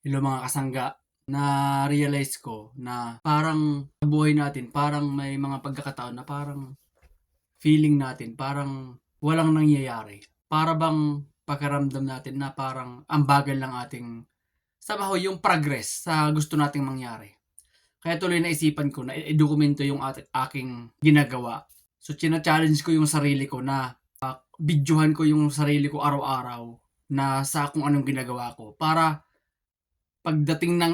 Hello mga kasangga, na-realize ko na parang sa buhay natin, parang may mga pagkakataon na parang feeling natin, parang walang nangyayari. Para bang pakiramdam natin na parang ang bagal lang ating somehow yung progress sa gusto nating mangyari. Kaya tuloy naisipan ko na i-dokumento yung aking ginagawa. So, china-challenge ko yung sarili ko na videohan ko yung sarili ko araw-araw na sa kung anong ginagawa ko para pagdating ng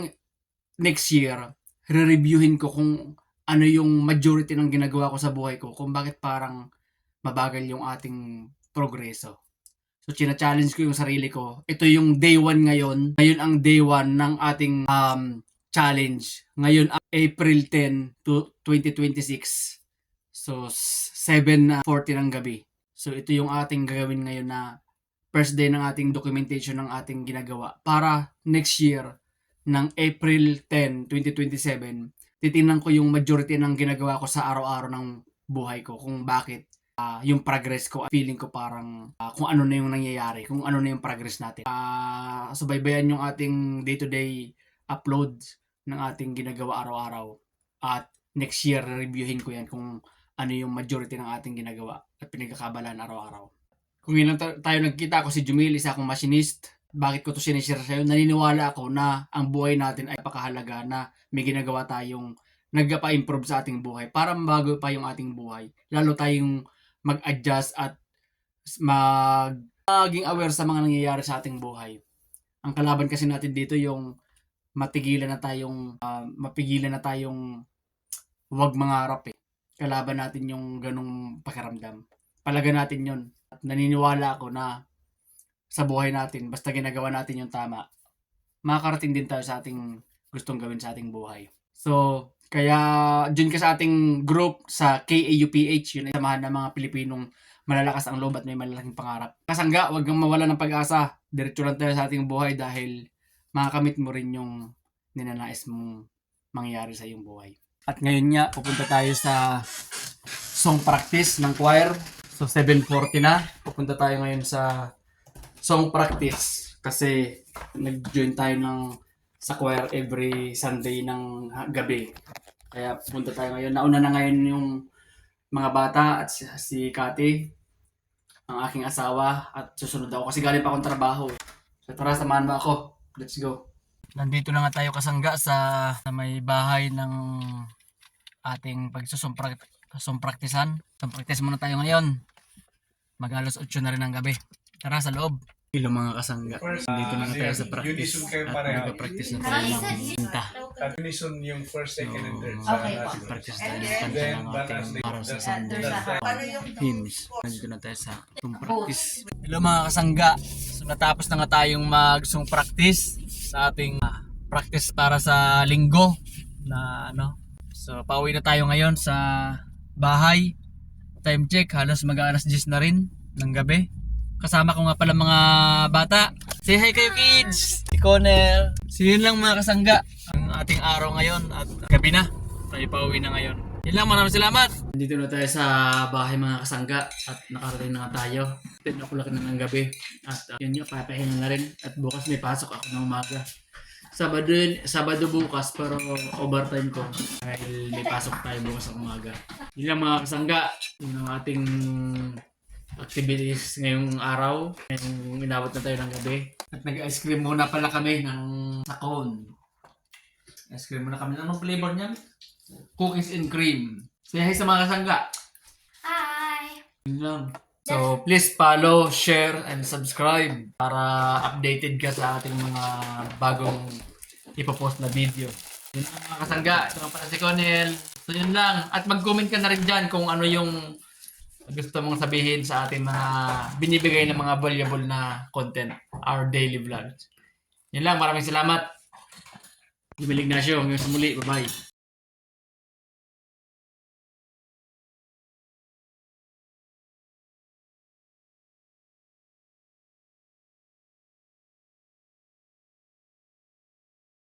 next year, re-reviewin ko kung ano yung majority ng ginagawa ko sa buhay ko, kung bakit parang mabagal yung ating progreso. So, china-challenge ko yung sarili ko. Ito yung day 1 ngayon. Ngayon ang day 1 ng ating challenge. Ngayon, April 10 to 2026. So, 7:40 ng gabi. So, ito yung ating gagawin ngayon na first day ng ating documentation ng ating ginagawa. Para next year, ng April 10, 2027, titingnan ko yung majority ng ginagawa ko sa araw-araw ng buhay ko, kung bakit yung progress ko, feeling ko parang kung ano na yung nangyayari, kung ano na yung progress natin. Subaybayan yung ating day-to-day upload ng ating ginagawa araw-araw. At next year, reviewin ko yan kung ano yung majority ng ating ginagawa at pinagkakabalan araw-araw. Kung yun lang tayo nagkita, ako si Jumil, isa akong machinist. Bakit ko to sinishare sa'yo? Naniniwala ako na ang buhay natin ay napakahalaga na may ginagawa tayong nagpa-improve sa ating buhay para mabago pa yung ating buhay. Lalo tayong mag-adjust at maging aware sa mga nangyayari sa ating buhay. Ang kalaban kasi natin dito yung mapigilan na tayong huwag mangarap eh. Kalaban natin yung ganong pakiramdam. Palagan natin yun. At naniniwala ako na sa buhay natin, basta ginagawa natin yung tama, makakarating din tayo sa ating gustong gawin sa ating buhay. So, kaya dyan ka sa ating group sa KAUPH, yun ay samahan ng mga Pilipinong malalakas ang loob at may malalaking pangarap. Kasangga, huwag kang mawala ng pag-asa. Diretso lang tayo sa ating buhay dahil makakamit mo rin yung ninanais mong mangyari sa iyong buhay. At ngayon nga, pupunta tayo sa song practice ng choir. So, 7:40 na. Pupunta tayo ngayon sa song practice kasi nag-join tayo sa choir every Sunday ng gabi. Kaya punta tayo ngayon. Nauna na ngayon yung mga bata at si Kati, ang aking asawa, at susunod ako kasi galing pa akong trabaho. So tara, samahan mo ako. Let's go. Nandito na nga tayo kasangga sa may bahay ng ating pagsusumpractisan. Practice muna tayo ngayon. Mag-alas 8 na rin ng gabi. Tara sa loob. Hello mga kasangga. Dito na tayo sa practice. At nag-practice na tayo ng kanta. Unison yung first, second, and third. Okay. Practice tayo ng kanta ng ating araw sa Sunday hymns. Nandito na tayo sa song practice. Hello mga kasangga. So natapos na nga tayong mag-song practice sa ating practice para sa linggo na So pauwi na tayo ngayon sa bahay. Time check, halos mag-alas 10 na rin ng gabi. Kasama ko nga pala mga bata. Say hi kayo kids! Si Connell. So yun lang mga kasangga. Ang ating araw ngayon at gabi na. Tayo pauwi na ngayon. Yun lang, maraming salamat! Dito na tayo sa bahay mga kasangga at nakarating na tayo. 10 o'clock na ng gabi. At yun yung papahinga na rin. At bukas may pasok ako ng umaga. Sabado bukas pero overtime ko dahil may pasok tayo bukas ng umaga. Yun lang mga kasangga. Yun ang ating activities ngayong araw. Ngayong inabot na tayo ng gabi. At nag-ice cream muna pala kami ng sakon. Ice cream muna kami. Anong flavor niyan? Cookies and cream. Say hi sa mga kasangga. Hi! Yun lang. So please follow, share, and subscribe para updated ka sa ating mga bagong ipopost na video. Yun lang mga kasangga. Ito nga pala si Connell. So yun lang. At mag-comment ka na rin dyan kung ano yung gusto mong sabihin sa ating mga binibigay ng mga valuable na content, our daily vlogs. Yun lang, maraming salamat. Jumil Ignacio, hanggang sa muli, bye-bye.